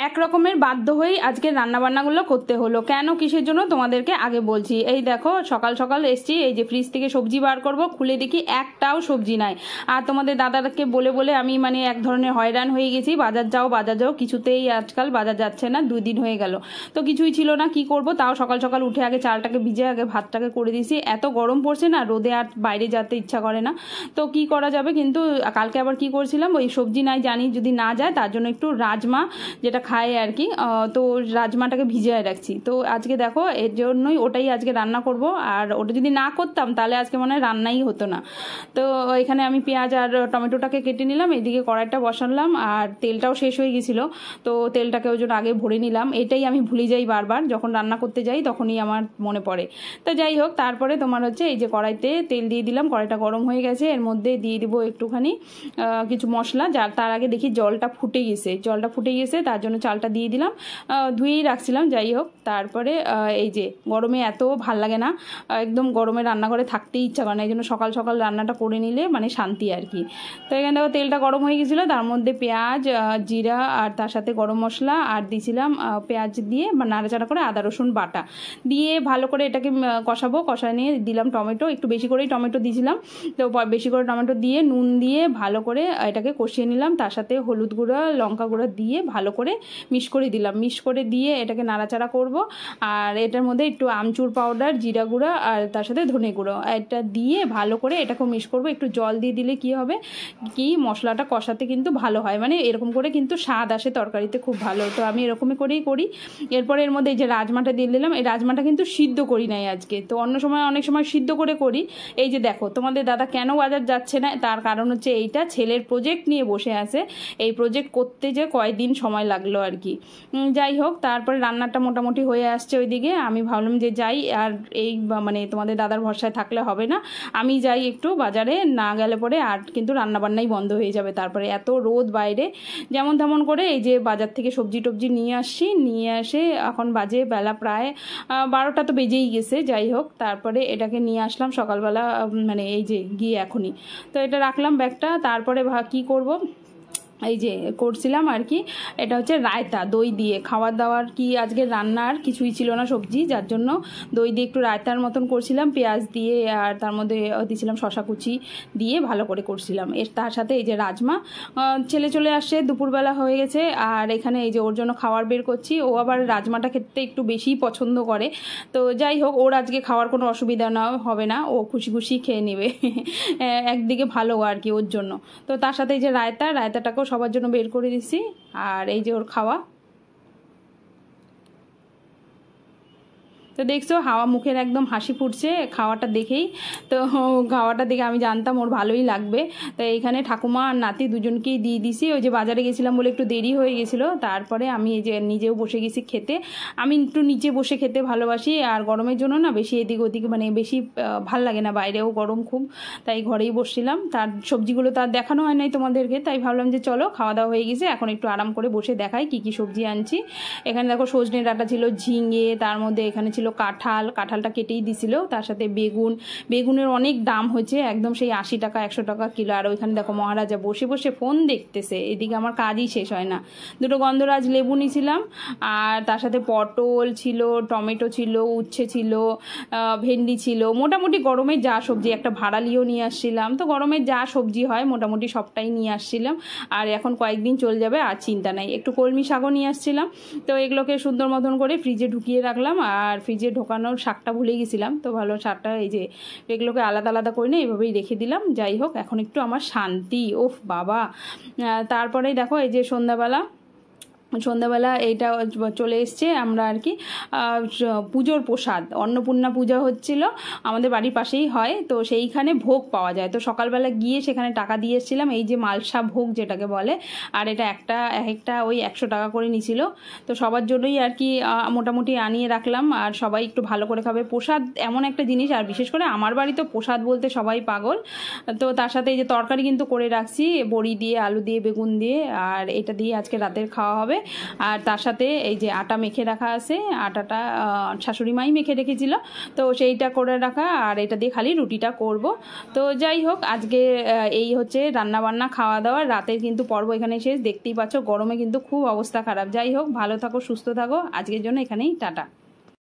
এক রকমের বাধ্য হয়েই আজকে রান্নাবান্নাগুলো করতে হলো। কেন কিসের জন্য তোমাদেরকে আগে বলছি। এই দেখো সকাল সকাল এসছি, এই যে ফ্রিজ থেকে সবজি বার করব, খুলে দেখি একটাও সবজি নাই। আর তোমাদের দাদাকে বলে বলে আমি মানে এক ধরনের হয়রান হয়ে গেছি। বাজার যাও কিছুতেই আজকাল বাজার যাচ্ছে না, 2 দিন হয়ে গেল তো কিছুই ছিল না। কি করব, তাও সকাল সকাল উঠে আগে চালটাকে ভিজে আগে ভাতটাকে করে দিয়েছি। এত গরম পড়ছে না, রোদে আর বাইরে যেতে ইচ্ছা করে না, তো কি করা যাবে। কিন্তু কালকে আবার কি করছিলাম, ওই সবজি নাই জানি যদি না যায় তার জন্য একটু রাজমা যেটা খায় আর কি, তো রাজমাটাকে ভিজিয়ে রাখছি। তো আজকে দেখো এর জন্যই ওটাই আজকে রান্না করব। আর ওটা যদি না করতাম তাহলে আজকে মনে হয় রান্নাই হতো না। তো এখানে আমি পেঁয়াজ আর টমেটোটাকে কেটে নিলাম, এদিকে কড়াইটা বসালাম, আর তেলটাও শেষ হয়ে গেছিলো তো তেলটাকে ওই জন্য আগে ভরে নিলাম। এটাই আমি ভুলে যাই বারবার, যখন রান্না করতে যাই তখনই আমার মনে পড়ে। তো যাই হোক, তারপরে তোমার হচ্ছে এই যে কড়াইতে তেল দিয়ে দিলাম, কড়াইটা গরম হয়ে গেছে, এর মধ্যে দিয়ে দিব একটুখানি কিছু মশলা। তার আগে দেখি জলটা ফুটে গেছে, তার জন্য চালটা দিয়ে দিলাম, ধুয়েই রাখছিলাম। যাই হোক, তারপরে এই যে গরমে এত ভাল লাগে না, একদম গরমে রান্নাঘরে থাকতেই ইচ্ছা করে না, এই জন্য সকাল সকাল রান্নাটা করে নিলে মানে শান্তি আর কি। তো এখানে দেখো তেলটা গরম হয়ে গেছিলো, তার মধ্যে পেঁয়াজ, জিরা আর তার সাথে গরম মশলা আর দিয়েছিলাম পেঁয়াজ দিয়ে নাড়াচাড়া করে আদা রসুন বাটা দিয়ে ভালো করে এটাকে কষাবো। কষায় নিয়ে দিলাম টমেটো, একটু বেশি করেই টমেটো দিয়েছিলাম, তো বেশি করে টমেটো দিয়ে নুন দিয়ে ভালো করে এটাকে কষিয়ে নিলাম। তার সাথে হলুদ গুঁড়া লঙ্কা গুঁড়া দিয়ে ভালো করে মিক্স করে দিয়ে এটাকে নাড়াচাড়া করব। আর এটার মধ্যে একটু আমচুর পাউডার, জিরা গুঁড়া আর তার সাথে ধনে গুঁড়ো এটা দিয়ে ভালো করে এটাকে মিক্স করব। একটু জল দিয়ে দিলে কি হবে কি মশলাটা কষাতে কিন্তু ভালো হয়, মানে এরকম করে কিন্তু স্বাদ আসে তরকারিতে, খুব ভালো। তো আমি এরকমই করেই করি। এরপরে এর মধ্যে এই যে রাজমাটা দিয়ে দিলাম, এই রাজমাটা কিন্তু সিদ্ধ করি নাই আজকে, তো অনেক সময় সিদ্ধ করে করি। এই যে দেখো তোমাদের দাদা কেন বাজার যাচ্ছে না, তার কারণ হচ্ছে এইটা, ছেলের প্রজেক্ট নিয়ে বসে আছে, এই প্রজেক্ট করতে যে কয়েকদিন সময় লাগলো আর কি। যাই হোক, তারপরে রান্নাটা মোটামুটি হয়ে আসছে ওইদিকে। আমি ভাবলাম যে যাই, আর এই মানে তোমাদের দাদার ভরসায় থাকলে হবে না, আমি যাই একটু বাজারে, না গেলে পরে আর কিন্তু রান্নাবান্নাই বন্ধ হয়ে যাবে। তারপরে এত রোদ বাইরে, যেমন তেমন করে এই যে বাজার থেকে সবজি টবজি নিয়ে এসে এখন বাজে বেলা প্রায় 12টা তো বেজেই গেছে। যাই হোক, তারপরে এটাকে নিয়ে আসলাম সকালবেলা, মানে এই যে গিয়ে এখনই তো এটা রাখলাম ব্যাগটা। তারপরে কি করব, এই যে করছিলাম আর কি, এটা হচ্ছে রায়তা দই দিয়ে। খাওয়ার দাওয়ার কি আজকে রান্নার কিছুই ছিল না সবজি, যার জন্য দই দিয়ে একটু রায়তার মতন করছিলাম, পেঁয়াজ দিয়ে, আর তার মধ্যে দিয়েছিলাম শশা কুচি দিয়ে ভালো করে করছিলাম। তার সাথে এই যে রাজমা, ছেলে চলে আসছে, দুপুরবেলা হয়ে গেছে, আর এখানে এই যে ওর জন্য খাবার বের করছি। ও আবার রাজমাটা খেতে একটু বেশিই পছন্দ করে, তো যাই হোক, ওর আজকে খাওয়ার কোনো অসুবিধা হবে না, ও খুশি খুশি খেয়ে নেবে একদিকে ভালো আর কি ওর জন্য। তো তার সাথে এই যে রায়তাটাকেও সবার জন্য বের করে দিছি, আর এই যে ওর খাওয়া। তো দেখছো হাওয়া মুখের একদম হাসি ফুটছে খাওয়াটা দেখেই, তো খাওয়াটা দেখে আমি জানতাম ওর ভালোই লাগবে। তো এইখানে ঠাকুমা আর নাতি দুজনকেই দিয়ে দিছি। ওই যে বাজারে গেছিলাম বলে একটু দেরি হয়ে গেছিলো, তারপরে আমি এই যে নিজেও বসে গেছি খেতে। আমি একটু নিচে বসে খেতে ভালোবাসি, আর গরমের জন্য না বেশি এদিক ওদিক মানে বেশি ভাল লাগে না, বাইরেও গরম খুব, তাই ঘরেই বসছিলাম। তার সবজিগুলো তার দেখানো হয় নাই তোমাদেরকে, তাই ভাবলাম যে চলো খাওয়া দাওয়া হয়ে গেছে, এখন একটু আরাম করে বসে দেখাই কি কি সবজি আনছি। এখানে দেখো সজনে ডাঁটা ছিল, ঝিঙে, তার মধ্যে এখানে ছিল কাঁঠালটা কেটেই দিছিল, তার সাথে বেগুনের অনেক দাম হয়েছে, একদম সেই 80 টাকা 100 টাকা কিলো। আর ওইখানে দেখো মহারাজা বসে বসে ফোন দেখতেছে, এদিকে আমার কাজই শেষ হয় না। দুটো গন্ধরাজ লেবু নিয়েছিলাম, আর তার সাথে পটল ছিল, টমেটো ছিল, উচ্ছে ছিল, ভেন্ডি ছিল, মোটামুটি গরমে যা সবজি, একটা ভাড়ালিও নিয়ে আসছিলাম। তো গরমে যা সবজি হয় মোটামুটি সবটাই নিয়ে আসছিলাম, আর এখন কয়েকদিন চলে যাবে, আর চিন্তা নাই। একটু কলমি শাকও নিয়ে আসছিলাম, তো এগুলোকে সুন্দর মতন করে ফ্রিজে ঢুকিয়ে রাখলাম। আর ফ্রিজে ঢোকানোর শাকটা ভুলে গেছিলাম, তো ভালো শাকটা এই যে এগুলোকে আলাদা আলাদা করে নিয়ে এইভাবেই রেখে দিলাম। যাই হোক, এখন একটু আমার শান্তি, ওফ বাবা। তারপরেই দেখো এই যে সন্ধ্যাবেলা এইটা চলে এসছে, আমরা আর কি পুজোর প্রসাদ, অন্নপূর্ণা পূজা হচ্ছিল, আমাদের বাড়ির পাশেই হয়, তো সেইখানে ভোগ পাওয়া যায়। তো সকালবেলা গিয়ে সেখানে টাকা দিয়ে এসেছিলাম, এই যে মালসা ভোগ যেটাকে বলে, আর এটা একটা ওই 100 টাকা করে নিছিল। তো সবার জন্যই আর কি মোটামুটি আনিয়ে রাখলাম, আর সবাই একটু ভালো করে খাবে। প্রসাদ এমন একটা জিনিস, আর বিশেষ করে আমার বাড়িতে প্রসাদ বলতে সবাই পাগল। তো তার সাথে এই যে তরকারি কিন্তু করে রাখছি, বড়ি দিয়ে, আলু দিয়ে, বেগুন দিয়ে, আর এটা দিয়ে আজকে রাতের খাওয়া হবে। আর তার সাথে এই যে আটা মেখে রাখা আছে, আটাটা শাশুড়ি মাই মেখে রেখেছিল, তো সেইটা করে রাখা, আর এটা দিয়ে খালি রুটিটা করব। তো যাই হোক, আজকে এই হচ্ছে রান্নাবান্না খাওয়া দাওয়া, রাতের কিন্তু পর্ব এখানে শেষ। দেখতেই পাচ্ছ গরমে কিন্তু খুব অবস্থা খারাপ। যাই হোক, ভালো থাকো, সুস্থ থাকো, আজকের জন্য এখানেই টাটা।